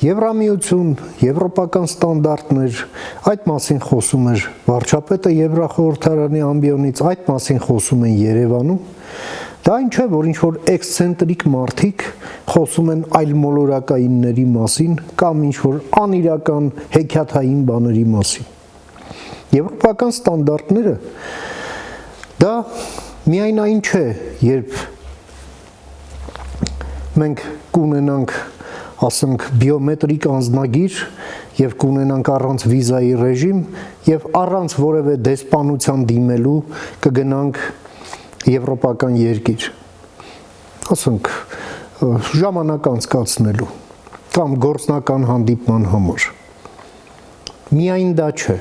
Եվրամիություն, եվրոպական ստանդարտներ, այդ մասին խոսում էր վարչապետը Եվրախորհրդարանի ամբիոնից, այդ մասին խոսում են Երևանում։ Դա ինչ է, որ ինչ-որ էքսցենտրիկ մարդիկ խոսում են այլ մոլորակայինների մասին կամ ինչ-որ անիրական հեքիաթային բաների մասին։ Եվրոպական ստանդարտները դա միայն այն չէ, երբ մենք կունենանք, ասենք, բիոմետրիկ անձնագիր եւ կունենանք առանց վիզայի ռեժիմ եւ առանց որևէ դեսպանության դիմելու կգնանք եվրոպական երկիր, ասենք, ժամանակ անցկացնելու կամ գործնական հանդիպման համար։ Միայն դա չէ։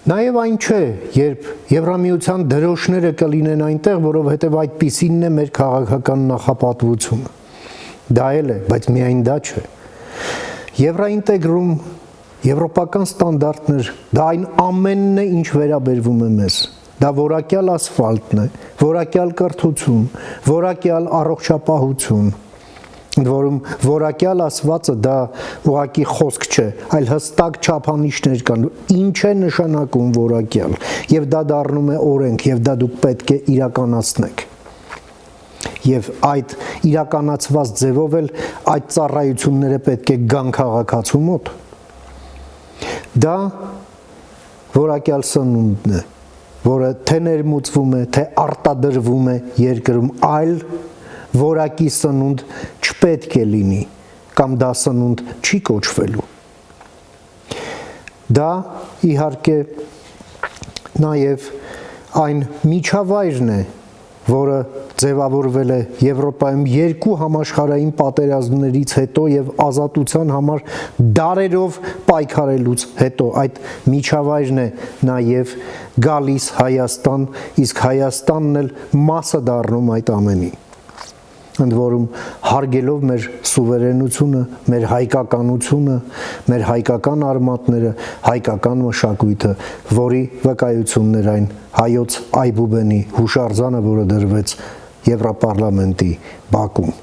Նաև այն չէ, երբ Եվրամիության դրոշները կլինեն այնտեղ, որովհետև այդպիսինն է մեր քաղաքական նախապատվությունը։ Դա էլ է, բայց միայն դա չէ։ Եվրոինտեգրում, եվրոպական ստանդարտներ, դա այն ամենն է, ինչ վերաբերվում է մեզ։ Դա որակյալ ասֆալտն է, որակյալ կրթություն, որակյալ առողջապահություն, ընդ որում որակյալ ասվածը դա ուղղակի խոսք չէ, այլ հստակ չափանիշներ կան, ինչ է նշանակում որակյալ, եւ դա դառնում է օրենք, եւ դա դուք պետք է իրականացնեք։ Եվ այդ իրականացված ձևով էլ այդ ծառայությունները պետք է գան քաղաքացու մոտ։ Դա որակյալ սնունդն է, որը թե ներմուծվում է, թե արտադրվում է երկրում, այլ որակի սնունդ չպետք է լինի, կամ դա սնունդ չի կոչվելու։ Դա իհարկե նաև այն միջավայրն է, որը ձևավորվել է Եվրոպայում երկու համաշխարհային պատերազմներից հետո եւ ազատության համար դարերով պայքարելուց հետո, այդ միջավայրն է նաև գալիս Հայաստան, իսկ Հայաստանն էլ մասը դառնում այդ ամենի։ Ընդ որում հարգելով մեր սուվերենությունը, մեր հայկականությունը, մեր հայկական արմատները, հայկական մշակույթը, որի վկայությունն էր այն հայոց այբուբենի հուշարձանը, որը դրվեց Եվրոպարլամենտի բակում։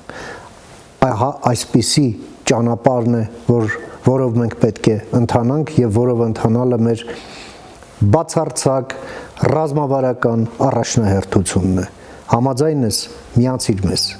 Այսպիսի ճանապարհն է, որով մենք պետք է ընթանանք եւ որով ընթանալը մեր բացարձակ ռազմավարական առաջնահերթությունն է։ Համաձայն ես, միացիր մեզ։